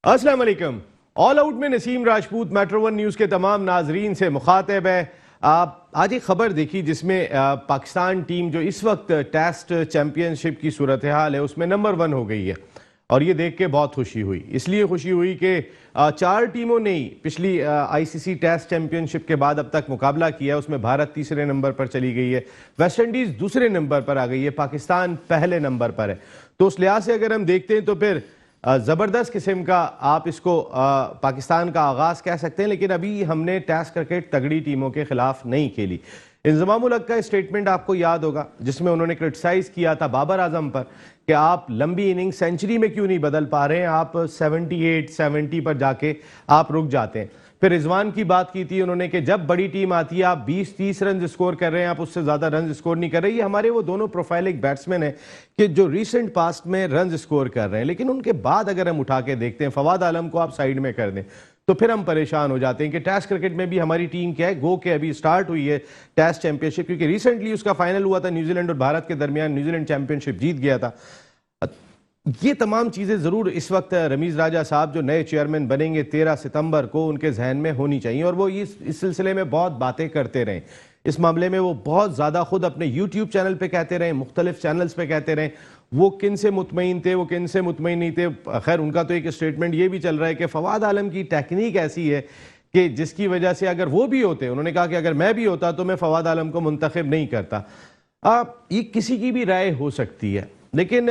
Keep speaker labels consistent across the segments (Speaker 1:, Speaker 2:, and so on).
Speaker 1: अस्सलाम वालेकुम। All out में Naseem Rajput metro one news के तमाम नाजरीन से मुखातिब है। आप आज एक खबर देखी जिसमें पाकिस्तान टीम जो इस वक्त टेस्ट चैंपियनशिप की सूरत हाल है उसमें नंबर 1 हो गई है और ये देख के बहुत खुशी हुई। इसलिए खुशी हुई कि 4 टीमों ने ही पिछली आईसीसी टेस्ट चैंपियनशिप के बाद अब तक मुकाबला किया, उसमें भारत तीसरे नंबर पर चली गई है, वेस्ट इंडीज़ दूसरे नंबर पर आ गई है, पाकिस्तान पहले नंबर पर है। तो उस लिहाज से अगर हम देखते हैं तो फिर ज़बरदस्त किस्म का आप इसको पाकिस्तान का आगाज़ कह सकते हैं। लेकिन अभी हमने टेस्ट क्रिकेट तगड़ी टीमों के खिलाफ नहीं खेली। इंज़माम उल हक का स्टेटमेंट आपको याद होगा जिसमें उन्होंने क्रिटिसाइज़ किया था बाबर आजम पर कि आप लंबी इनिंग सेंचुरी में क्यों नहीं बदल पा रहे हैं, आप 78-70 पर जाके आप रुक जाते हैं। फिर रिजवान की बात की थी उन्होंने कि जब बड़ी टीम आती है आप 20-30 रन स्कोर कर रहे हैं, आप उससे ज़्यादा रन स्कोर नहीं कर रहे। ये हमारे वो दोनों प्रोफाइलिक बैट्समैन हैं कि जो रिसेंट पास्ट में रन स्कोर कर रहे हैं, लेकिन उनके बाद अगर हम उठा के देखते हैं फवाद आलम को आप साइड में कर दें तो फिर हम परेशान हो जाते हैं कि टेस्ट क्रिकेट में भी हमारी टीम क्या है, गो के अभी स्टार्ट हुई है टेस्ट चैंपियनशिप, क्योंकि रिसेंटली उसका फाइनल हुआ था न्यूजीलैंड और भारत के दरमियान, न्यूजीलैंड चैंपियनशिप जीत गया था। ये तमाम चीज़ें ज़रूर इस वक्त रमीज़ राजा साहब जो नए चेयरमैन बनेंगे 13 सितंबर को उनके जहन में होनी चाहिए और वो इस सिलसिले में बहुत बातें करते रहें। इस मामले में वो बहुत ज़्यादा खुद अपने यूट्यूब चैनल पे कहते रहें, मुख्तलिफ चैनल्स पे कहते रहें वो किन से मुतमईन थे, वो किन से मुतमईन नहीं थे। खैर उनका तो एक स्टेटमेंट ये भी चल रहा है कि फवाद आलम की टेक्निक ऐसी है कि जिसकी वजह से अगर वो भी होते, उन्होंने कहा कि अगर मैं भी होता तो मैं फवाद आलम को मुंतखब नहीं करता। ये किसी की भी राय हो सकती है, लेकिन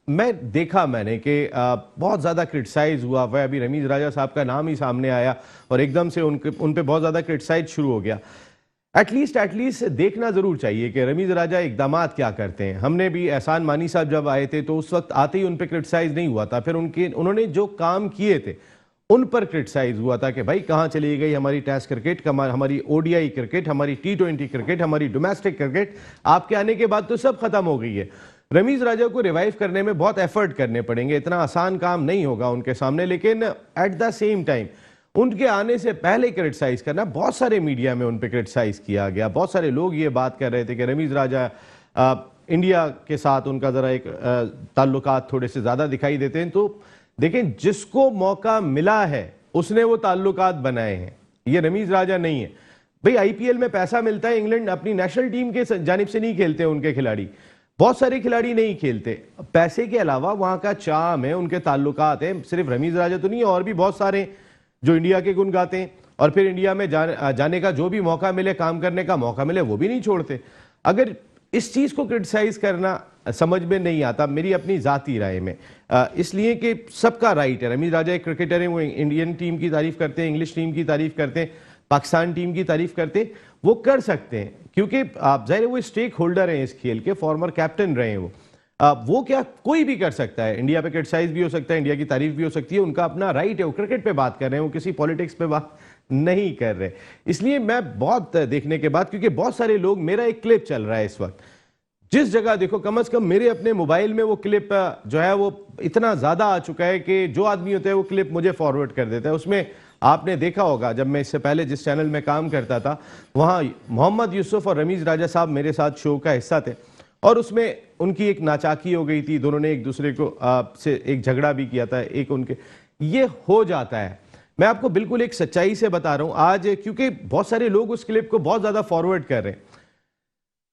Speaker 1: मैंने कि बहुत ज़्यादा क्रिटिसाइज़ हुआ। वह अभी रमीज़ राजा साहब का नाम ही सामने आया और एकदम से उन पे बहुत ज़्यादा क्रिटिसाइज शुरू हो गया। एटलीस्ट देखना ज़रूर चाहिए कि रमीज़ राजा इकदामात क्या करते हैं। हमने भी एहसान मानी साहब जब आए थे तो उस वक्त आते ही उन पर क्रिटिसाइज़ नहीं हुआ था, फिर उन्होंने जो काम किए थे उन पर क्रिटिसाइज़ हुआ था कि भाई कहाँ चली गई हमारी टेस्ट क्रिकेट, हमारी ओडीआई क्रिकेट, हमारी T20 क्रिकेट, हमारी डोमेस्टिक क्रिकेट। आपके आने के बाद तो सब खत्म हो गई है। रमीज़ राजा को रिवाइव करने में बहुत एफर्ट करने पड़ेंगे, इतना आसान काम नहीं होगा उनके सामने, लेकिन एट द सेम टाइम उनके आने से पहले क्रिटिसाइज करना, बहुत सारे मीडिया में उन पर क्रिटिसाइज किया गया। बहुत सारे लोग ये बात कर रहे थे कि रमीज़ राजा इंडिया के साथ उनका ज़रा एक ताल्लुकात थोड़े से ज़्यादा दिखाई देते हैं। तो देखें, जिसको मौका मिला है उसने वो ताल्लुकात बनाए हैं, ये रमीज़ राजा नहीं है। भाई आईपीएल में पैसा मिलता है, इंग्लैंड अपनी नेशनल टीम के जानिब से नहीं खेलते उनके खिलाड़ी, बहुत सारे खिलाड़ी नहीं खेलते। पैसे के अलावा वहां का चाम है, उनके ताल्लुकात है। सिर्फ रमीज़ राजा तो नहीं, और भी बहुत सारे जो इंडिया के गुण गाते हैं और फिर इंडिया में जाने का जो भी मौका मिले, काम करने का मौका मिले, वो भी नहीं छोड़ते। अगर इस चीज़ को क्रिटिसाइज करना समझ में नहीं आता मेरी अपनी ज़ाती राय में, इसलिए कि सबका राइट है। रमीज़ राजा एक क्रिकेटर हैं, वो इंडियन टीम की तारीफ करते हैं, इंग्लिश टीम की तारीफ करते हैं, पाकिस्तान टीम की तारीफ करते हैं, वो कर सकते हैं क्योंकि आप जाहिर है वो स्टेक होल्डर हैं इस खेल के, फॉर्मर कैप्टन रहे हैं वो क्या कोई भी कर सकता है, इंडिया पे क्रिटिसाइज भी हो सकता है, इंडिया की तारीफ भी हो सकती है, उनका अपना राइट है। वो क्रिकेट पे बात कर रहे हैं, वो किसी पॉलिटिक्स पे बात नहीं कर रहे। इसलिए मैं बहुत देखने के बाद, क्योंकि बहुत सारे लोग, मेरा एक क्लिप चल रहा है इस वक्त, जिस जगह देखो, कम से कम मेरे अपने मोबाइल में वो क्लिप जो है वो इतना ज्यादा आ चुका है कि जो आदमी होता है वो क्लिप मुझे फॉरवर्ड कर देता है। उसमें आपने देखा होगा, जब मैं इससे पहले जिस चैनल में काम करता था वहाँ मोहम्मद यूसुफ और रमीज़ राजा साहब मेरे साथ शो का हिस्सा थे और उसमें उनकी एक नाचाकी हो गई थी, दोनों ने एक दूसरे को से एक झगड़ा भी किया था, एक उनके, ये हो जाता है। मैं आपको बिल्कुल एक सच्चाई से बता रहा हूँ आज, क्योंकि बहुत सारे लोग उस क्लिप को बहुत ज़्यादा फॉरवर्ड कर रहे हैं।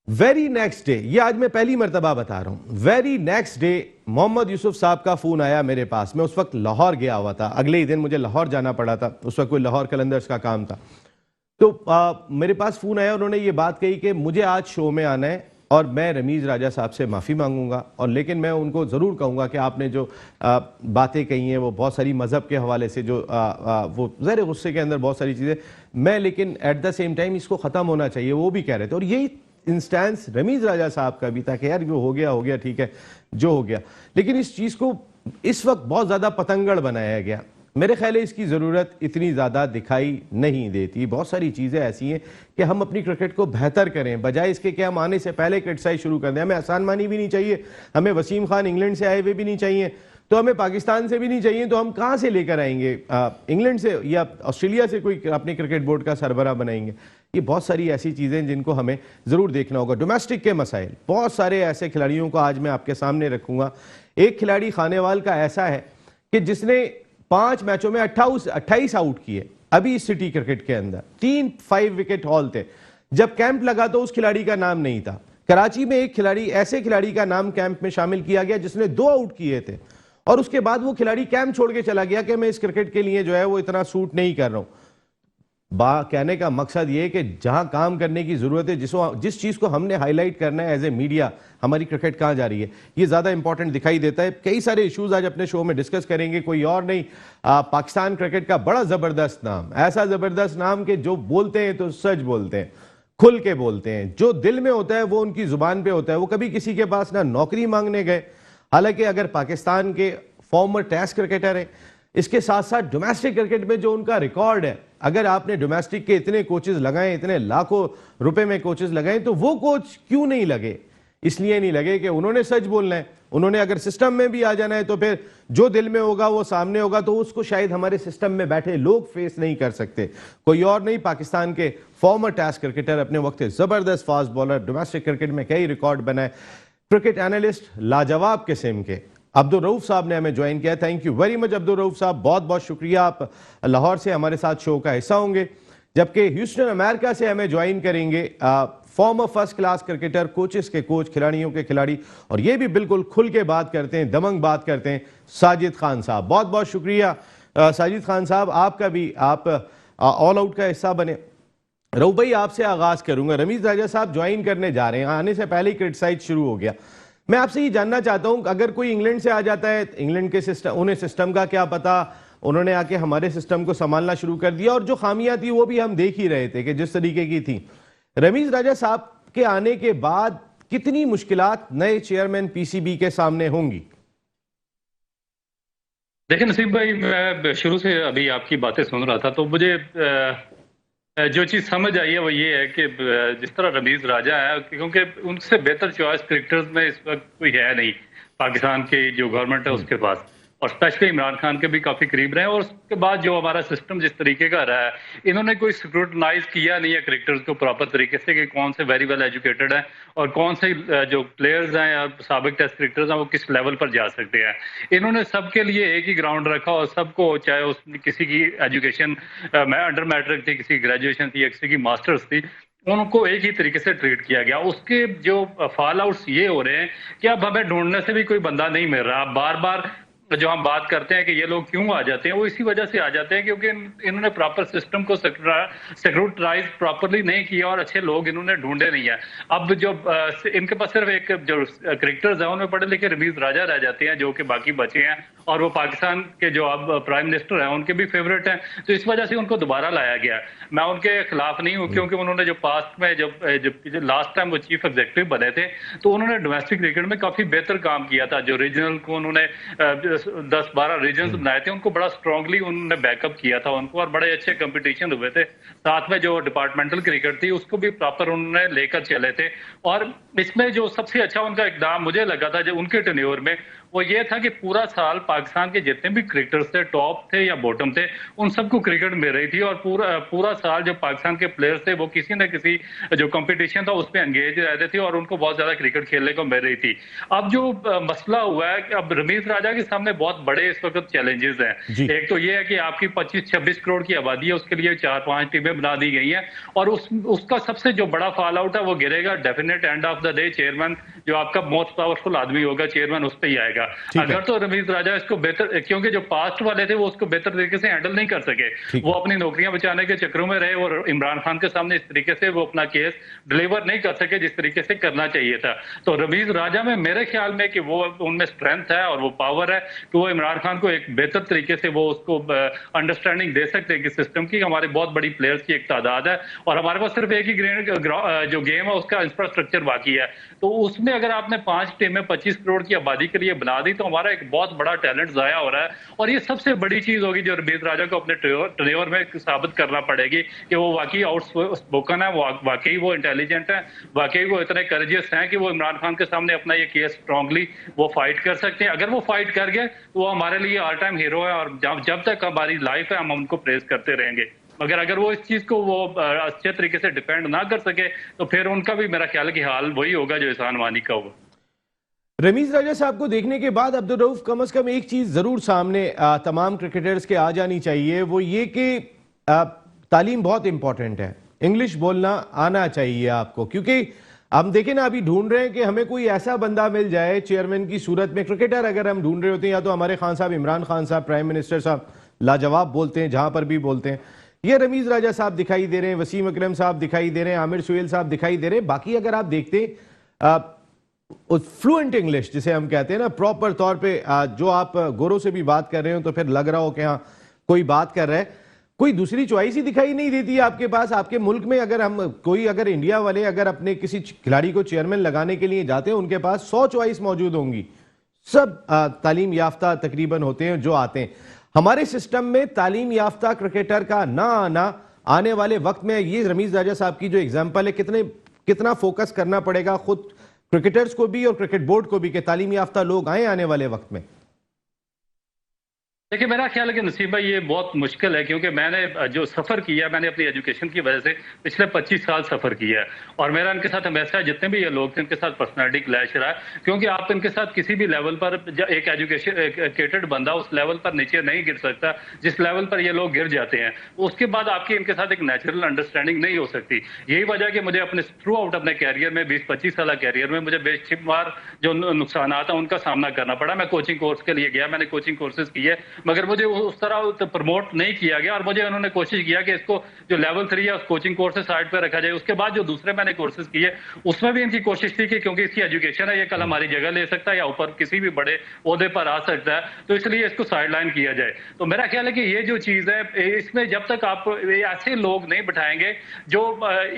Speaker 1: वेरी नेक्स्ट डे, ये आज मैं पहली मरतबा बता रहा हूं, very next day Mohammad Yusuf साहब का फोन आया मेरे पास। मैं उस वक्त लाहौर गया हुआ था, अगले ही दिन मुझे लाहौर जाना पड़ा था, उस वक्त कोई लाहौर कलंदर्स का काम था। तो मेरे पास फोन आया, उन्होंने ये बात कही कि मुझे आज शो में आना है और मैं रमीज़ राजा साहब से माफ़ी मांगूंगा, और लेकिन मैं उनको ज़रूर कहूँगा कि आपने जो बातें कही हैं वो बहुत सारी मज़हब के हवाले से, जो वो ज़रा गुस्से के अंदर बहुत सारी चीज़ें, मैं लेकिन एट द सेम टाइम इसको ख़त्म होना चाहिए, वो भी कह रहे थे। और यही इंस्टेंस रमीज़ राजा साहब का भी था कि यार जो हो गया ठीक है, जो हो गया। लेकिन इस चीज़ को इस वक्त बहुत ज़्यादा पतंगड़ बनाया गया। मेरे ख्याल है इसकी ज़रूरत इतनी ज़्यादा दिखाई नहीं देती। बहुत सारी चीज़ें ऐसी हैं कि हम अपनी क्रिकेट को बेहतर करें, बजाय इसके कि हम आने से पहले क्रिटिसाइज शुरू कर दें। हमें आसान मानी भी नहीं चाहिए, हमें वसीम खान इंग्लैंड से आए हुए भी नहीं चाहिए, तो हमें पाकिस्तान से भी नहीं चाहिए, तो हम कहाँ से लेकर आएंगे? इंग्लैंड से या ऑस्ट्रेलिया से कोई अपने क्रिकेट बोर्ड का सरबराह बनाएंगे? ये बहुत सारी ऐसी चीज़ें जिनको हमें ज़रूर देखना होगा। डोमेस्टिक के मसाइल, बहुत सारे ऐसे खिलाड़ियों को आज मैं आपके सामने रखूँगा। एक खिलाड़ी खानेवाल का ऐसा है कि जिसने 5 मैचों में 28 आउट किए अभी इस सिटी क्रिकेट के अंदर। 5 विकेट हॉल थे। जब कैंप लगा तो उस खिलाड़ी का नाम नहीं था। कराची में एक खिलाड़ी, ऐसे खिलाड़ी का नाम कैंप में शामिल किया गया जिसने 2 आउट किए थे, और उसके बाद वो खिलाड़ी कैंप छोड़ के चला गया कि मैं इस क्रिकेट के लिए जो है वो इतना सूट नहीं कर रहा हूं। कहने का मकसद ये कि जहां काम करने की जरूरत है, जिस चीज को हमने हाईलाइट करना है एज ए मीडिया, हमारी क्रिकेट कहां जा रही है, ये ज्यादा इंपॉर्टेंट दिखाई देता है। कई सारे इश्यूज आज अपने शो में डिस्कस करेंगे। कोई और नहीं, पाकिस्तान क्रिकेट का बड़ा जबरदस्त नाम, ऐसा जबरदस्त नाम कि जो बोलते हैं तो सच बोलते हैं, खुल के बोलते हैं, जो दिल में होता है वो उनकी जुबान पे होता है। वो कभी किसी के पास ना नौकरी मांगने गए, हालांकि अगर पाकिस्तान के फॉर्मर टेस्ट क्रिकेटर हैं, इसके साथ साथ डोमेस्टिक क्रिकेट में जो उनका रिकॉर्ड है, अगर आपने डोमेस्टिक के इतने कोचेस लगाए, इतने लाखों रुपए में कोचेस लगाए, तो वो कोच क्यों नहीं लगे? इसलिए नहीं लगे कि उन्होंने सच बोलना है। उन्होंने अगर सिस्टम में भी आ जाना है तो फिर जो दिल में होगा वो सामने होगा, तो उसको शायद हमारे सिस्टम में बैठे लोग फेस नहीं कर सकते। कोई और नहीं, पाकिस्तान के फॉर्मर टेस्ट क्रिकेटर, अपने वक्त जबरदस्त फास्ट बॉलर, डोमेस्टिक क्रिकेट में कई रिकॉर्ड बनाए, क्रिकेट एनालिस्ट लाजवाब किस्म के अब्दुल रऊफ साहब ने हमें ज्वाइन किया। Thank you very much Abdul Rauf साहब, बहुत बहुत शुक्रिया। आप लाहौर से हमारे साथ शो का हिस्सा होंगे, जबकि ह्यूस्टन अमेरिका से हमें ज्वाइन करेंगे farmer first class cricketer, coaches के कोच, खिलाड़ियों के खिलाड़ी, और ये भी बिल्कुल खुल के बात करते हैं, दमंग बात करते हैं, साजिद खान साहब। बहुत बहुत शुक्रिया साजिद खान साहब, आपका भी, आप ऑल आउट का हिस्सा बने। रऊफ भाई, आपसे आगाज करूंगा। रमीज राजा साहब ज्वाइन करने जा रहे हैं, आने से पहले ही क्रिटिसाइज शुरू हो गया। मैं आपसे ये जानना चाहता हूं, अगर कोई इंग्लैंड से आ जाता है, इंग्लैंड के सिस्टम, उन्हें सिस्टम का क्या पता, उन्होंने आके हमारे सिस्टम को संभालना शुरू कर दिया, और जो खामियां थी वो भी हम देख ही रहे थे कि जिस तरीके की थी। रमीज राजा साहब के आने के बाद कितनी मुश्किलात नए चेयरमैन पीसीबी के सामने होंगी?
Speaker 2: देखिए नसीब भाई, मैं शुरू से अभी आपकी बातें सुन रहा था, तो मुझे जो चीज़ समझ आई है वो ये है कि जिस तरह रमीज राजा है, क्योंकि उनसे बेहतर चॉइस क्रिकेटर्स में इस वक्त कोई है नहीं पाकिस्तान की जो गवर्नमेंट है उसके पास, और स्पेशली इमरान खान के भी काफ़ी करीब रहे हैं। और उसके बाद जो हमारा सिस्टम जिस तरीके का रहा है, इन्होंने कोई स्क्रूटनाइज किया नहीं है क्रिकेटर्स को प्रॉपर तरीके से कि कौन से वेरी वेल एजुकेटेड हैं और कौन से जो प्लेयर्स हैं या साबिक टेस्ट क्रिकेटर्स हैं वो किस लेवल पर जा सकते हैं। इन्होंने सबके लिए एक ही ग्राउंड रखा, और सबको, चाहे उस किसी की एजुकेशन अंडर मैट्रिक थी, किसी की ग्रेजुएशन थी या किसी की मास्टर्स थी, उनको एक ही तरीके से ट्रीट किया गया। उसके जो फॉल आउट्स ये हो रहे हैं कि अब हमें ढूंढने से भी कोई बंदा नहीं मिल रहा। बार बार जो हम बात करते हैं कि ये लोग क्यों आ जाते हैं, वो इसी वजह से आ जाते हैं क्योंकि इन्होंने प्रॉपर सिस्टम को सेक्रेटराइज प्रॉपरली नहीं किया और अच्छे लोग इन्होंने ढूंढे नहीं है। अब जो इनके पास सिर्फ एक जो क्रिकेटर्स हैं उनमें पढ़े लिखे रमीज राजा रह जाते हैं, जो कि बाकी बचे हैं, और वो पाकिस्तान के जो अब प्राइम मिनिस्टर हैं उनके भी फेवरेट हैं, तो इस वजह से उनको दोबारा लाया गया। मैं उनके खिलाफ नहीं हूँ, क्योंकि उन्होंने जो पास्ट में जब लास्ट टाइम वो चीफ एग्जीक्यूटिव बने थे, तो उन्होंने डोमेस्टिक क्रिकेट में काफी बेहतर काम किया था। जो रीजनल को उन्होंने 10-12 रीजन्स बनाए थे, उनको बड़ा स्ट्रांगली उन्होंने बैकअप किया था उनको, और बड़े अच्छे कंपटीशन हुए थे। साथ में जो डिपार्टमेंटल क्रिकेट थी उसको भी प्रॉपर उन्होंने लेकर चले थे। और इसमें जो सबसे अच्छा उनका इकदाम मुझे लगा था जो उनके टेन्योर में, वो ये था कि पूरा साल पाकिस्तान के जितने भी क्रिकेटर्स थे, टॉप थे या बॉटम थे, उन सबको क्रिकेट मिल रही थी। और पूरा साल जो पाकिस्तान के प्लेयर्स थे वो किसी न किसी जो कंपटीशन था उसमें एंगेज रहते थे और उनको बहुत ज्यादा क्रिकेट खेलने को मिल रही थी। अब जो मसला हुआ है कि अब रमीज राजा के सामने बहुत बड़े इस वक्त चैलेंजेस हैं। एक तो ये है कि आपकी 25-26 करोड़ की आबादी है, उसके लिए 4-5 टीमें बना दी गई हैं, और उसका सबसे जो बड़ा फॉल आउट है वो गिरेगा definite end of the day. Chairman जो आपका मोस्ट पावरफुल आदमी होगा, चेयरमैन उस पर ही आएगा। अगर तो रमीज राजा इसको बेहतर, क्योंकि जो पास्ट वाले थे वो उसको बेहतर तरीके से हैंडल नहीं कर सके, वो अपनी नौकरियां बचाने के चक्रों में रहे और इमरान खान के सामने इस तरीके से वो अपना केस डिलीवर नहीं कर सके जिस तरीके से करना चाहिए था। तो रमीज राजा में मेरे ख्याल में कि वो उनमें स्ट्रेंथ है और वो पावर है कि वो इमरान खान को एक बेहतर तरीके से वो उसको अंडरस्टैंडिंग दे सकते हैं कि सिस्टम की हमारे बहुत बड़ी प्लेयर्स की एक तादाद है और हमारे पास सिर्फ एक ही जो गेम है उसका इंफ्रास्ट्रक्चर बाकी है। तो उसमें अगर आपने 5 टीमें 25 करोड़ की आबादी के लिए बना दी तो हमारा एक बहुत बड़ा टैलेंट जाया हो रहा है। और ये सबसे बड़ी चीज होगी जो रमीज राजा को अपने टेन्योर में साबित करना पड़ेगी कि वो वाकई आउटस्पोकन है, वाकई वो इंटेलिजेंट है, वाकई वो इतने करेजियस हैं कि वो इमरान खान के सामने अपना ये केस स्ट्रांगली वो फाइट कर सकते हैं। अगर वो फाइट कर गए तो वो हमारे लिए ऑल टाइम हीरो है और जब तक हमारी लाइफ है हम उनको प्रेज करते रहेंगे। मगर अगर वो इस चीज को वो अच्छे तरीके से डिफेंड ना कर सके तो फिर उनका भी मेरा ख्याल है कि हाल वही होगा जो एहसान वानी का होगा।
Speaker 1: रमीज राजा साहब को देखने के बाद अब्दुल रऊफ कम से कम एक चीज जरूर सामने तमाम क्रिकेटर्स के आ जानी चाहिए, वो ये कि तालीम बहुत इंपॉर्टेंट है। इंग्लिश बोलना आना चाहिए आपको, क्योंकि हम देखें ना, अभी ढूंढ रहे हैं कि हमें कोई ऐसा बंदा मिल जाए चेयरमैन की सूरत में। क्रिकेटर अगर हम ढूंढ रहे होते हैं, या तो हमारे खान साहब, इमरान खान साहब, प्राइम मिनिस्टर साहब लाजवाब बोलते हैं जहां पर भी बोलते हैं, ये रमीज राजा साहब दिखाई दे रहे हैं, वसीम अकरम साहब दिखाई दे रहे हैं, आमिर सुहेल साहब दिखाई दे रहे हैं। बाकी अगर आप देखते हैं फ्लुएंट इंग्लिश जिसे हम कहते हैं ना, प्रॉपर तौर पे जो आप गोरों से भी बात कर रहे हो तो फिर लग रहा हो कि हाँ कोई बात कर रहा है, कोई दूसरी चॉइस ही दिखाई नहीं देती है आपके पास। आपके मुल्क में अगर अगर इंडिया वाले अगर अपने किसी खिलाड़ी को चेयरमैन लगाने के लिए जाते हैं, उनके पास 100 चॉइस मौजूद होंगी। सब तालीम याफ्ता तकरीबन होते हैं जो आते हैं। हमारे सिस्टम में तालीम याफ्ता क्रिकेटर का ना आना आने वाले वक्त में, ये रमीज राजा साहब की जो एग्जाम्पल है, कितना फोकस करना पड़ेगा खुद क्रिकेटर्स को भी और क्रिकेट बोर्ड को भी कि तालीम याफ्ता लोग आए आने वाले वक्त में।
Speaker 2: देखिए, मेरा ख्याल है कि नसीब भाई ये बहुत मुश्किल है, क्योंकि मैंने जो सफ़र किया, मैंने अपनी एजुकेशन की वजह से पिछले 25 साल सफ़र किया है, और मेरा इनके साथ हमेशा, जितने भी ये लोग थे, इनके साथ पर्सनैलिटी क्लैश रहा है। क्योंकि आप इनके साथ किसी भी लेवल पर, एक एजुकेटेड बंदा उस लेवल पर नीचे नहीं गिर सकता जिस लेवल पर ये लोग गिर जाते हैं। उसके बाद आपकी इनके साथ एक नेचुरल अंडरस्टैंडिंग नहीं हो सकती। यही वजह कि मुझे अपने थ्रू आउट अपने कैरियर में, 20-25 साल कैरियर में, मुझे बेशुमार जो नुकसान था उनका सामना करना पड़ा। मैं कोचिंग कोर्स के लिए गया, मैंने कोचिंग कोर्सेज किए, मगर मुझे उस तरह प्रमोट नहीं किया गया, और मुझे उन्होंने कोशिश किया कि इसको जो लेवल 3 है उस कोचिंग कोर्स से साइड पे रखा जाए। उसके बाद जो दूसरे मैंने कोर्सेज किए, उसमें भी इनकी कोशिश थी कि क्योंकि इसकी एजुकेशन है, ये कल हमारी जगह ले सकता है या ऊपर किसी भी बड़े ओहदे पर आ सकता है, तो इसलिए इसको साइडलाइन किया जाए। तो मेरा ख्याल है कि ये जो चीज है, इसमें जब तक आप ऐसे लोग नहीं बैठाएंगे जो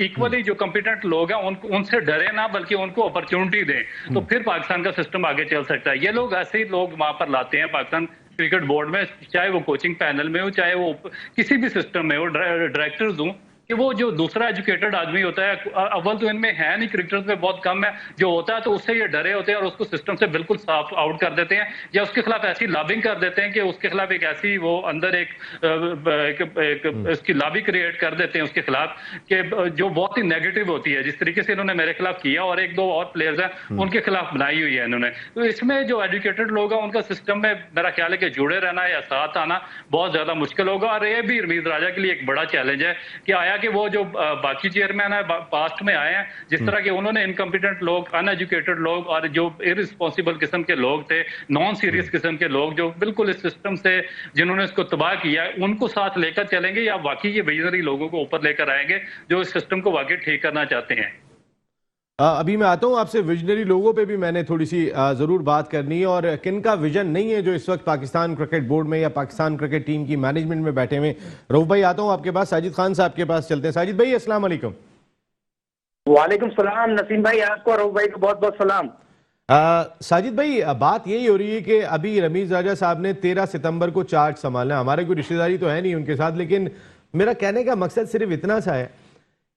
Speaker 2: इक्वली जो कॉम्पिटेंट लोग हैं, उनसे डरे ना, बल्कि उनको अपॉर्चुनिटी दें, तो फिर पाकिस्तान का सिस्टम आगे चल सकता है। ये लोग ऐसे ही लोग वहां पर लाते हैं पाकिस्तान क्रिकेट बोर्ड में, चाहे वो कोचिंग पैनल में हो, चाहे वो किसी भी सिस्टम में हो, डायरेक्टर्स हों, कि वो जो दूसरा एजुकेटेड आदमी होता है, अव्वल तो इनमें है नहीं, क्रिकेटर्स में बहुत कम है, जो होता है तो उससे ये डरे होते हैं और उसको सिस्टम से बिल्कुल साफ आउट कर देते हैं, या उसके खिलाफ ऐसी लॉबिंग कर देते हैं कि उसके खिलाफ एक ऐसी वो अंदर इसकी लॉबी क्रिएट कर देते हैं उसके खिलाफ, कि जो बहुत ही नेगेटिव होती है, जिस तरीके से इन्होंने मेरे खिलाफ किया और एक दो और प्लेयर्स हैं उनके खिलाफ बनाई हुई है इन्होंने। तो इसमें जो एजुकेटेड लोग हैं उनका सिस्टम में मेरा ख्याल है कि जुड़े रहना या साथ आना बहुत ज्यादा मुश्किल होगा। और ये भी रमीज राजा के लिए एक बड़ा चैलेंज है कि आया कि वो जो बाकी चेयरमैन है पास्ट में आए हैं, जिस तरह के उन्होंने इनकम्पिटेंट लोग, अनएजुकेटेड लोग और जो इररिस्पॉन्सिबल किस्म के लोग थे, नॉन सीरियस किस्म के लोग, जो बिल्कुल इस सिस्टम से जिन्होंने इसको तबाह किया, उनको साथ लेकर चलेंगे, या वाकई ये विजनरी लोगों को ऊपर लेकर आएंगे जो इस सिस्टम को वाकई ठीक करना चाहते हैं।
Speaker 1: अभी मैं आता हूं आपसे, विजनरी लोगों पे भी मैंने थोड़ी सी जरूर बात करनी है, और किन का विजन नहीं है जो इस वक्त पाकिस्तान क्रिकेट बोर्ड में या पाकिस्तान क्रिकेट टीम की मैनेजमेंट में बैठे हुए। रऊफ भाई, आता हूं आपके पास, साजिद खान साहब के पास चलते हैं। साजिद भाई, अस्सलाम वालेकुम।
Speaker 3: वालेकुम सलाम नसीम भाई, आपको और रऊफ भाई को बहुत बहुत सलाम।
Speaker 1: साजिद भाई, बात यही हो रही है कि अभी रमीज राजा साहब ने 13 सितंबर को चार्ज संभालना। हमारे कोई रिश्तेदारी तो है नहीं उनके साथ, लेकिन मेरा कहने का मकसद सिर्फ इतना सा है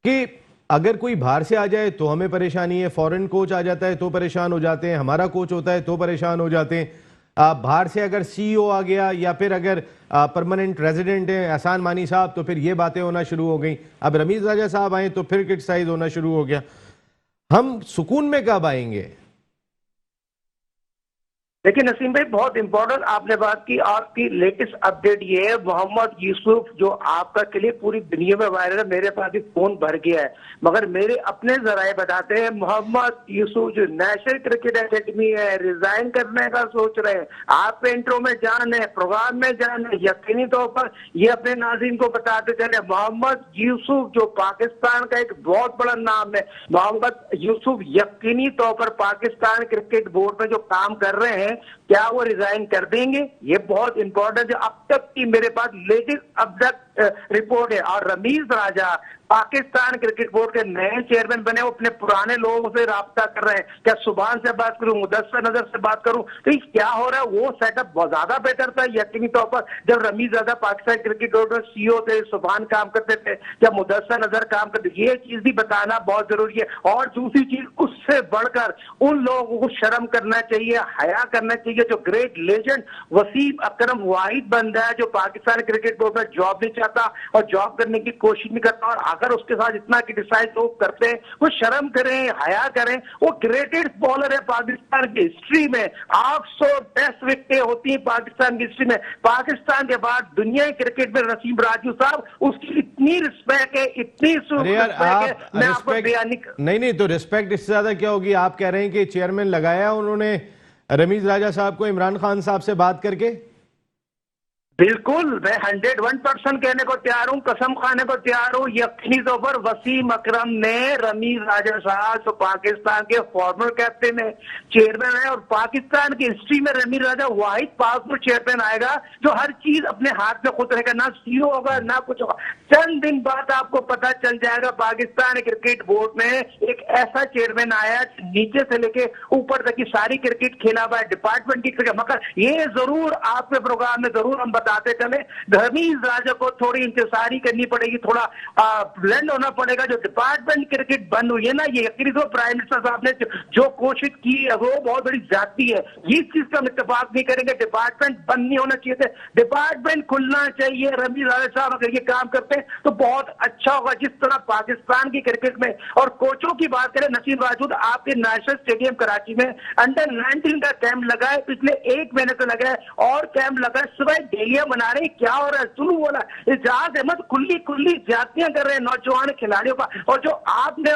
Speaker 1: कि अगर कोई बाहर से आ जाए तो हमें परेशानी है, फॉरेन कोच आ जाता है तो परेशान हो जाते हैं, हमारा कोच होता है तो परेशान हो जाते हैं, बाहर से अगर सीईओ आ गया या फिर अगर परमानेंट रेजिडेंट है एहसान मानी साहब, तो फिर ये बातें होना शुरू हो गई। अब रमीज राजा साहब आए तो फिर क्रिटिसाइज होना शुरू हो गया। हम सुकून में कब आएंगे?
Speaker 3: देखिए नसीम भाई, बहुत इंपॉर्टेंट आपने बात की। आपकी लेटेस्ट अपडेट ये है, मोहम्मद यूसुफ जो आपका क्लिप पूरी दुनिया में वायरल है, मेरे पास भी फोन भर गया है, मगर मेरे अपने जराए बताते हैं मोहम्मद यूसुफ जो नेशनल क्रिकेट एकेडमी है रिजाइन करने का सोच रहे हैं। आप इंट्रो में जान है, प्रोग्राम में जान है, यकीनी तौर पर ये अपने नाज़रीन को बताते चले, मोहम्मद यूसुफ जो पाकिस्तान का एक बहुत बड़ा नाम है, मोहम्मद यूसुफ यकीनी तौर पर पाकिस्तान क्रिकेट बोर्ड में जो काम कर रहे हैं, क्या वो रिजाइन कर देंगे? ये बहुत इंपॉर्टेंट है। अब तक की मेरे पास लेटेस्ट अपडेट रिपोर्ट है। और रमीज राजा पाकिस्तान क्रिकेट बोर्ड के नए चेयरमैन बने, वो अपने पुराने लोगों से राब्ता कर रहे हैं। क्या सुभान से बात करूं, मुदस्सिर नजर से बात करूं, तो क्या हो रहा है? वो सेटअप बहुत ज्यादा बेटर था यकीनी तौर पर जब रमीज राजा पाकिस्तान क्रिकेट बोर्ड में सीईओ थे, सुभान काम करते थे, जब मुदस्सिर नजर काम करते। ये चीज भी बताना बहुत जरूरी है। और दूसरी चीज, उससे बढ़कर उन लोगों को शर्म करना चाहिए, हया करना चाहिए जो ग्रेट लेजेंड वसीम अकरम वाहिद बंदा है जो पाकिस्तान क्रिकेट बोर्ड में जॉब नहीं जाता और जॉब करने की कोशिश नहीं करता। और अगर उसके साथ इतना क्रिटिसाइज लोग करते हैं, वो शर्म करें, हया करें। वो ग्रेटेस्ट बॉलर है पाकिस्तान की हिस्ट्री में। 800 टेस्ट विकेटें होती है पाकिस्तान की हिस्ट्री में। पाकिस्तान के बाद दुनिया की क्रिकेट में नसीम राजू साहब, उसकी इतनी रिस्पेक्ट है, इतनी
Speaker 1: अरे यार
Speaker 3: रिस्पेक्ट है,
Speaker 1: आप
Speaker 3: मैं आपको
Speaker 1: रिस्पेक्ट
Speaker 3: बयान
Speaker 1: नहीं तो रिस्पेक्ट इससे ज्यादा क्या होगी? आप कह रहे हैं कि चेयरमैन लगाया उन्होंने रमीज राजा साहब को इमरान खान साहब से बात करके?
Speaker 3: बिल्कुल, मैं 101% कहने को तैयार हूं, कसम खाने को तैयार हूं। यकीनी तौर पर वसीम अकरम ने रमीज राजा साहब तो पाकिस्तान के फॉर्मर कैप्टन है, चेयरमैन है, और पाकिस्तान की हिस्ट्री में रमीज राजा वाहिद पावरफुल चेयरमैन आएगा जो हर चीज अपने हाथ में खुद रहेगा, ना सीओ होगा ना कुछ होगा। चंद दिन बाद आपको पता चल जाएगा पाकिस्तान क्रिकेट बोर्ड में एक ऐसा चेयरमैन आया नीचे से लेके ऊपर तक की सारी क्रिकेट खेला हुआ है, डिपार्टमेंट की क्रिकेट। मगर ये जरूर आपके प्रोग्राम में जरूर हम बताते चले, रमीज राजा को थोड़ी इंतजारी करनी पड़ेगी, थोड़ा ब्लेंड होना पड़ेगा। जो डिपार्टमेंट क्रिकेट बंद हुई है ना, ये यकीनी तो प्राइम मिनिस्टर साहब ने जो कोशिश की है वो बहुत बड़ी जाती है। इस चीज का हम इत्तेफाक नहीं करेंगे। डिपार्टमेंट बंद नहीं होना चाहिए थे, डिपार्टमेंट खुलना चाहिए। रमीज राजा साहब अगर ये काम करते हैं तो बहुत अच्छा होगा। जिस तरह पाकिस्तान की क्रिकेट में और कोचों की बात करें, नसीम राजूद आपके नेशनल स्टेडियम कराची में अंडर 19 का कैंप लगा है, पिछले 1 महीने से लगा है, और कैंप लगा है, सुबह डेलियां बना रहे हैं। क्या हो रहा है? सुनू बोला इजाज अहमद खुली जातियां कर रहे हैं नौजवान खिलाड़ियों का। और जो आपने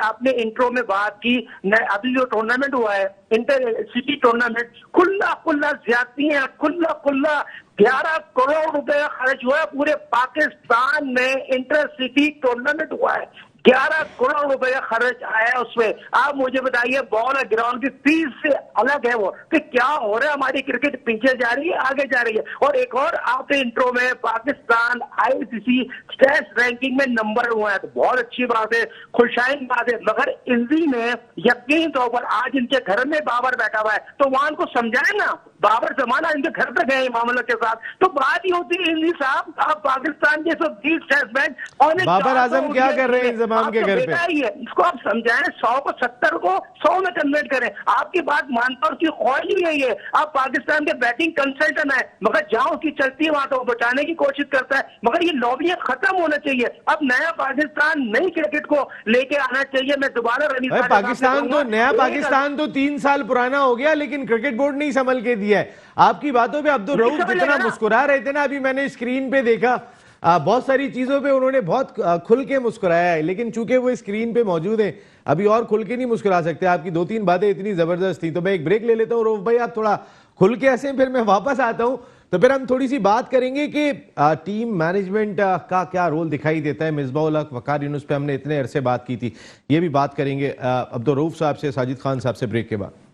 Speaker 3: आपने इंट्रो में बात की, अभी जो टूर्नामेंट हुआ है इंटर सिटी टूर्नामेंट, खुला जातियां, खुला 11 करोड़ रुपए खर्च हुआ है पूरे पाकिस्तान में। इंटर सिटी टूर्नामेंट हुआ है, 11 करोड़ रुपए का खर्च आया है उसमें। आप मुझे बताइए, बॉल और ग्राउंड की फीस से अलग है वो, कि क्या हो रहा है? हमारी क्रिकेट पीछे जा रही है, आगे जा रही है। और एक और आपके इंट्रो में पाकिस्तान आईसीसी टेस्ट रैंकिंग में नंबर हुआ है, तो बहुत अच्छी बात है, खुशाइन बात है। मगर इंडी में यकीन तौर पर आज इनके घर में बाबर बैठा हुआ है, तो वहां को समझाए ना, बाबर जमाना इनके घर पे गए मामला के साथ। तो बात ही होती है इंडी साहब, आप पाकिस्तान के सब 20 टेस्ट मैच
Speaker 1: बाबर आजम क्या कर रहे हैं इंतजाम के घर पे?
Speaker 3: ही है, इसको आप समझाएं, 100 को 70 को 100 में कन्वर्ट करें। आपकी बात मानता हूं, उसकी ख्वाहिश ही यही है। आप पाकिस्तान के बैटिंग कंसल्टेंट है, मगर जहां उसकी चलती है वहां तो बचाने की कोशिश करता है। मगर ये लॉबियां खत्म होना चाहिए। अब नया पाकिस्तान नई क्रिकेट को लेके आना चाहिए। मैं दोबारा
Speaker 1: पाकिस्तान तो नया पाकिस्तान तो 3 साल पुराना हो गया, लेकिन क्रिकेट बोर्ड नहीं संभल के दिया है। आपकी बातों पे अब्दुल रऊफ जितना मुस्कुरा रहे थे ना, अभी मैंने स्क्रीन पे देखा, बहुत सारी चीजों पे उन्होंने बहुत खुल के मुस्कुराया है, लेकिन चूंकि वो स्क्रीन पे मौजूद है अभी और खुल के नहीं मुस्कुरा सकते। आपकी 2-3 बातें इतनी जबरदस्त थी। तो मैं एक ब्रेक ले लेता हूँ रऊफ भाई, आप थोड़ा खुल के ऐसे, फिर मैं वापस आता हूं, तो फिर हम थोड़ी सी बात करेंगे कि टीम मैनेजमेंट का क्या रोल दिखाई देता है। मिसबाउल हक, वकार यूनुस पे हमने इतने अरसे बात की थी, ये भी बात करेंगे अब्दुल रऊफ साहब से, साजिद खान साहब से ब्रेक के बाद।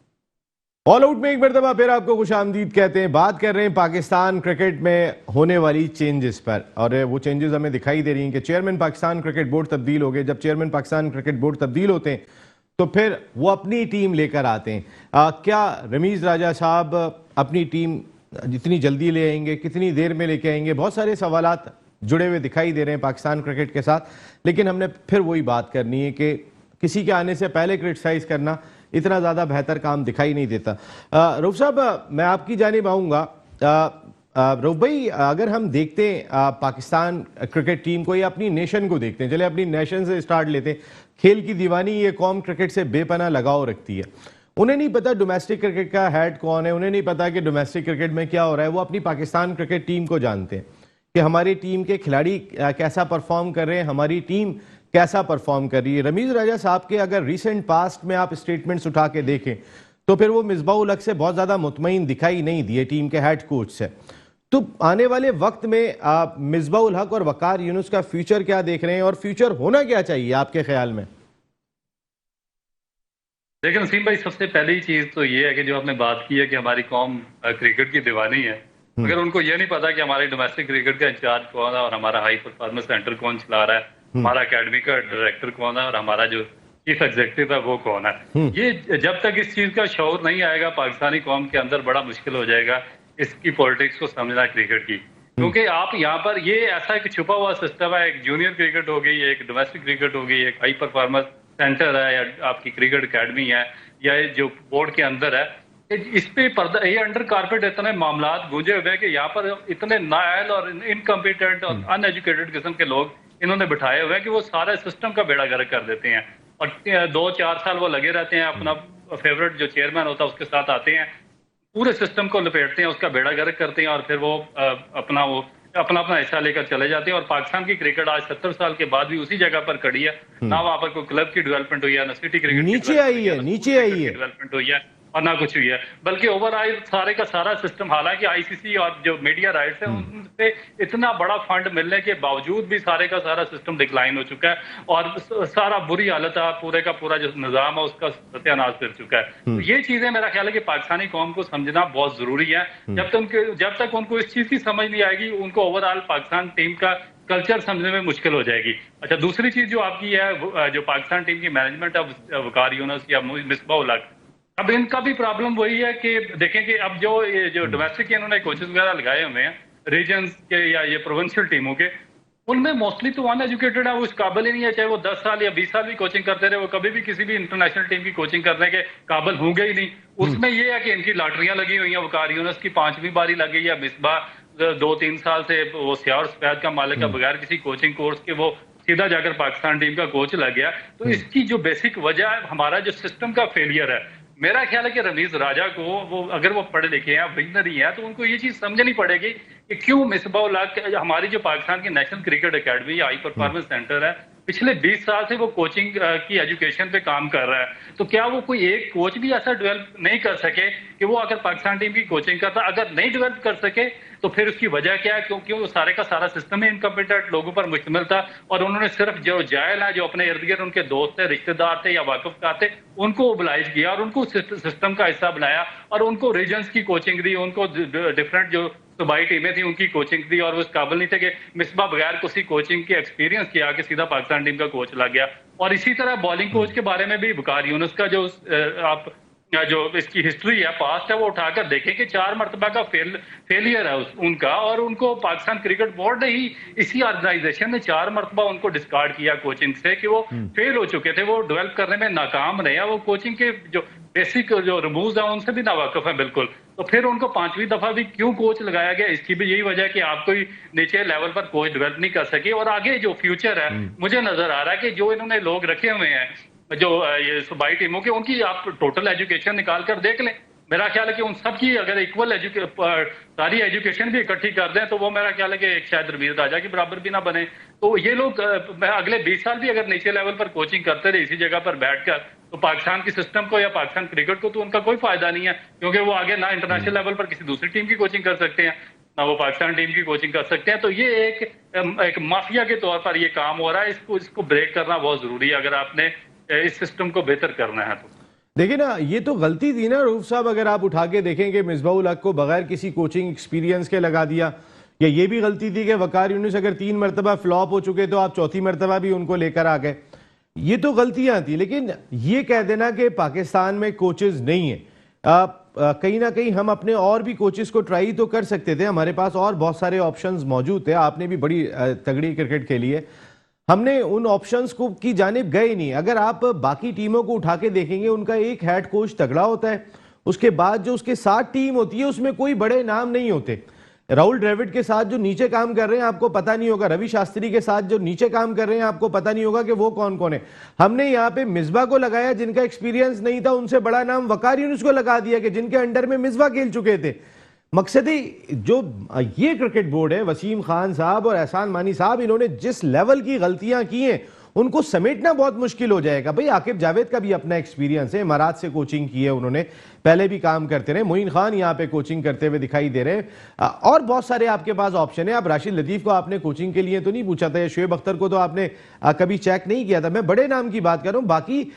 Speaker 1: ऑल आउट में एक मरतबा फिर आपको खुशामदीद कहते हैं। बात कर रहे हैं पाकिस्तान क्रिकेट में होने वाली चेंजेस पर, और वो चेंजेस हमें दिखाई दे रही हैं कि चेयरमैन पाकिस्तान क्रिकेट बोर्ड तब्दील हो गए। जब चेयरमैन पाकिस्तान क्रिकेट बोर्ड तब्दील होते हैं तो फिर वो अपनी टीम लेकर आते हैं। क्या रमीज राजा साहब अपनी टीम जितनी जल्दी ले आएंगे, कितनी देर में लेके आएंगे? बहुत सारे सवालात जुड़े हुए दिखाई दे रहे हैं पाकिस्तान क्रिकेट के साथ, लेकिन हमने फिर वही बात करनी है कि किसी के आने से पहले क्रिटिसाइज करना इतना ज़्यादा बेहतर काम दिखाई नहीं देता। रऊफ साहब, मैं आपकी जानिब आऊँगा। रऊफ भाई, अगर हम देखते हैं पाकिस्तान क्रिकेट टीम को या अपनी नेशन को देखते हैं, चले अपनी नेशन से स्टार्ट लेते हैं। खेल की दीवानी ये कौम क्रिकेट से बेपनाह लगाव रखती है। उन्हें नहीं पता डोमेस्टिक क्रिकेट का हेड कौन है, उन्हें नहीं पता कि डोमेस्टिक क्रिकेट में क्या हो रहा है। वो अपनी पाकिस्तान क्रिकेट टीम को जानते हैं कि हमारी टीम के खिलाड़ी कैसा परफॉर्म कर रहे हैं, हमारी टीम कैसा परफॉर्म कर रही है। रमीज राजा साहब के अगर रिसेंट पास्ट में आप स्टेटमेंट्स उठा के देखें तो फिर वो मिसबाउल हक से बहुत ज़्यादा मुतमईन दिखाई नहीं दिए, टीम के हेड कोच से। तो आने वाले वक्त में आप मिसबाउल हक और वकार यूनुस का फ्यूचर क्या देख रहे हैं, और फ्यूचर होना क्या चाहिए आपके ख्याल में?
Speaker 2: देखिए नसीम भाई, सबसे पहली चीज तो ये है कि जो आपने बात की है कि हमारी कौम क्रिकेट की दीवानी है, अगर उनको ये नहीं पता कि हमारे डोमेस्टिक क्रिकेट का इंचार्ज कौन है और हमारा हाई परफॉर्मेंस सेंटर कौन चला रहा है, हमारा अकेडमी का डायरेक्टर कौन है और हमारा जो चीफ एग्जीक्यूटिव है वो कौन है, ये जब तक इस चीज का शौर नहीं आएगा पाकिस्तानी कौम के अंदर, बड़ा मुश्किल हो जाएगा इसकी पॉलिटिक्स को समझना क्रिकेट की। क्योंकि आप यहाँ पर ये ऐसा एक छुपा हुआ सिस्टम है, एक जूनियर क्रिकेट हो गई, एक डोमेस्टिक क्रिकेट हो गई, एक हाई परफॉर्मेंस सेंटर है, या आपकी क्रिकेट अकेडमी है, या जो बोर्ड के अंदर है, इस पे पर्दा, ये अंडर कारपेट इतने मामलात गूंजे हुए हैं कि यहाँ पर इतने नाअहल और इनकम्पिटेंट और अनएजुकेटेड किस्म के लोग इन्होंने बिठाए हुए हैं कि वो सारा सिस्टम का बेड़ा गर्क कर देते हैं। और 2-4 साल वो लगे रहते हैं, अपना फेवरेट जो चेयरमैन होता है उसके साथ आते हैं, पूरे सिस्टम को लपेटते हैं, उसका बेड़ा गर्क करते हैं, और फिर वो अपना अपना हिस्सा लेकर चले जाते हैं। और पाकिस्तान की क्रिकेट आज 70 साल के बाद भी उसी जगह पर खड़ी है। ना वहां पर कोई क्लब की डेवलपमेंट हुई है, ना सिटी क्रिकेट
Speaker 1: नीचे आई है, नीचे आई है,
Speaker 2: डेवलपमेंट हुई है, और ना कुछ हुई है। बल्कि ओवरऑल सारे का सारा सिस्टम, हालांकि आईसीसी और जो मीडिया राइट्स है उनसे इतना बड़ा फंड मिलने के बावजूद भी सारे का सारा सिस्टम डिक्लाइन हो चुका है, और सारा बुरी हालत है, पूरे का पूरा जो निजाम है उसका सत्यानाश कर चुका है। तो ये चीजें मेरा ख्याल है कि पाकिस्तानी कौम को समझना बहुत जरूरी है। जब तक उनको इस चीज की समझ नहीं आएगी, उनको ओवरऑल पाकिस्तान टीम का कल्चर समझने में मुश्किल हो जाएगी। अच्छा, दूसरी चीज जो आपकी है, जो पाकिस्तान टीम की मैनेजमेंट है, वकार यूनुस या मिसबाह उल हक, अब इनका भी प्रॉब्लम वही है कि देखें कि अब जो डोमेस्टिक इन्होंने कोचेस वगैरह लगाए हुए हैं रीजन्स के या ये प्रोविंशियल टीमों के, उनमें मोस्टली तो अनएजुकेटेड है, वो इस काबिल ही नहीं है। चाहे वो 10 साल या 20 साल भी कोचिंग करते रहे, वो कभी भी किसी भी इंटरनेशनल टीम की कोचिंग करने के काबिल होंगे ही नहीं। उसमें ये है कि इनकी लॉटरियां लगी हुई हैं। वकार यूनुस की 5वीं बारी लगी है, मिसबाह 2-3 साल से वो सियाह और सफेद का मालिक है, बगैर किसी कोचिंग कोर्स के वो सीधा जाकर पाकिस्तान टीम का कोच लग गया। तो इसकी जो बेसिक वजह है हमारा जो सिस्टम का फेलियर है। मेरा ख्याल है कि रमीज राजा को, वो अगर वो पढ़े लिखे हैं, विजनरी हैं, तो उनको ये चीज समझनी पड़ेगी कि क्यों मिसबाह उल हक, हमारी जो पाकिस्तान की national cricket academy high performance centre है, पिछले 20 साल से वो कोचिंग की एजुकेशन पे काम कर रहा है। तो क्या वो कोई एक कोच भी ऐसा डेवलप नहीं कर सके कि वो अगर पाकिस्तान टीम की कोचिंग करता, अगर नहीं डेवलप कर सके तो फिर उसकी वजह क्या है? क्योंकि वो सारे का सारा सिस्टम ही इनकम्पिटेंट लोगों पर मुश्तमिल था, और उन्होंने सिर्फ जो जायल है, जो अपने इर्द गिर्द उनके दोस्त थे, रिश्तेदार थे या वाकिफकार थे, उनको ओबलाइज किया और उनको सिस्टम का हिस्सा बनाया, और उनको रीजन्स की कोचिंग दी, उनको डिफरेंट जो सूबाई टीमें थी उनकी कोचिंग दी, और वो इस काबिल नहीं थे कि मिसबाह बगैर किसी कोचिंग के एक्सपीरियंस के आके सीधा पाकिस्तान टीम का कोच लग गया। और इसी तरह बॉलिंग कोच के बारे में भी वकार यूनुस का आप जो इसकी हिस्ट्री है, पास्ट है, वो उठाकर देखें कि 4 मरतबा का फेलियर है उनका, और उनको पाकिस्तान क्रिकेट बोर्ड ने ही, इसी ऑर्गेनाइजेशन ने 4 मरतबा उनको डिस्कार्ड किया कोचिंग से कि वो फेल हो चुके थे, वो डेवलप करने में नाकाम रहे, वो कोचिंग के जो बेसिक जो रूल्स है उनसे भी नावाकिफ है बिल्कुल। तो फिर उनको 5वीं दफा भी क्यों कोच लगाया गया? इसकी भी यही वजह है कि आप कोई नीचे लेवल पर कोच डेवलप नहीं कर सके। और आगे जो फ्यूचर है, मुझे नजर आ रहा है कि जो इन्होंने लोग रखे हुए हैं, जो ये सूबाई टीमों के, उनकी आप टोटल एजुकेशन निकाल कर देख लें। मेरा ख्याल है कि उन सब की अगर इक्वल सारी एजुकेशन भी इकट्ठी कर दें तो वो मेरा ख्याल है कि एक शायद रमीज राजा के बराबर भी ना बने। तो ये लोग अगले 20 साल भी अगर नीचे लेवल पर कोचिंग करते रहे इसी जगह पर बैठकर, तो पाकिस्तान की सिस्टम को या पाकिस्तान क्रिकेट को तो उनका कोई फायदा नहीं है, क्योंकि वो आगे ना इंटरनेशनल लेवल पर किसी दूसरी टीम की कोचिंग कर सकते हैं, ना वो पाकिस्तान टीम की कोचिंग कर सकते हैं। तो ये एक माफिया के तौर पर ये काम हो रहा है। इसको ब्रेक करना बहुत जरूरी है अगर आपने इस सिस्टम को बेहतर करना है तो।
Speaker 1: देखिए ना, ये तो गलती थी ना रऊफ साहब, अगर आप उठा के देखें कि मिसबाह उल हक को बगैर किसी कोचिंग एक्सपीरियंस के लगा दिया, या ये भी गलती थी कि वकार यूनुस अगर 3 मरतबा फ्लॉप हो चुके तो आप 4थी मरतबा भी उनको लेकर आ गए। ये तो गलतियां थी, लेकिन ये कह देना कि पाकिस्तान में कोचेस नहीं है, कहीं ना कहीं हम अपने और भी कोचेस को ट्राई तो कर सकते थे, हमारे पास और बहुत सारे ऑप्शंस मौजूद थे। आपने भी बड़ी तगड़ी क्रिकेट खेली है, हमने उन ऑप्शंस को की जानिब गए नहीं। अगर आप बाकी टीमों को उठा के देखेंगे, उनका एक हेड कोच तगड़ा होता है, उसके बाद जो उसके साथ टीम होती है उसमें कोई बड़े नाम नहीं होते। राहुल द्रविड़ के साथ जो नीचे काम कर रहे हैं आपको पता नहीं होगा, रवि शास्त्री के साथ जो नीचे काम कर रहे हैं आपको पता नहीं होगा कि वो कौन कौन है। हमने यहाँ पे मिसबाह को लगाया जिनका एक्सपीरियंस नहीं था, उनसे बड़ा नाम वकार यूनुस को लगा दिया कि जिनके अंडर में मिसबाह खेल चुके थे। मकसदी जो ये क्रिकेट बोर्ड है, वसीम खान साहब और एहसान मानी साहब, इन्होंने जिस लेवल की गलतियां की हैं उनको समेटना बहुत मुश्किल हो जाएगा। भाई आकिब जावेद का भी अपना एक्सपीरियंस है, इमारात से कोचिंग की है उन्होंने, पहले भी काम करते रहे। मोइन खान यहाँ पे कोचिंग करते हुए दिखाई दे रहे हैं, और बहुत सारे आपके पास ऑप्शन है। आप राशिद लतीफ को आपने कोचिंग के लिए तो नहीं पूछा था, या शुएब अख्तर को तो आपने कभी चेक नहीं किया था। मैं बड़े नाम की बात कर रहा हूँ, बाकी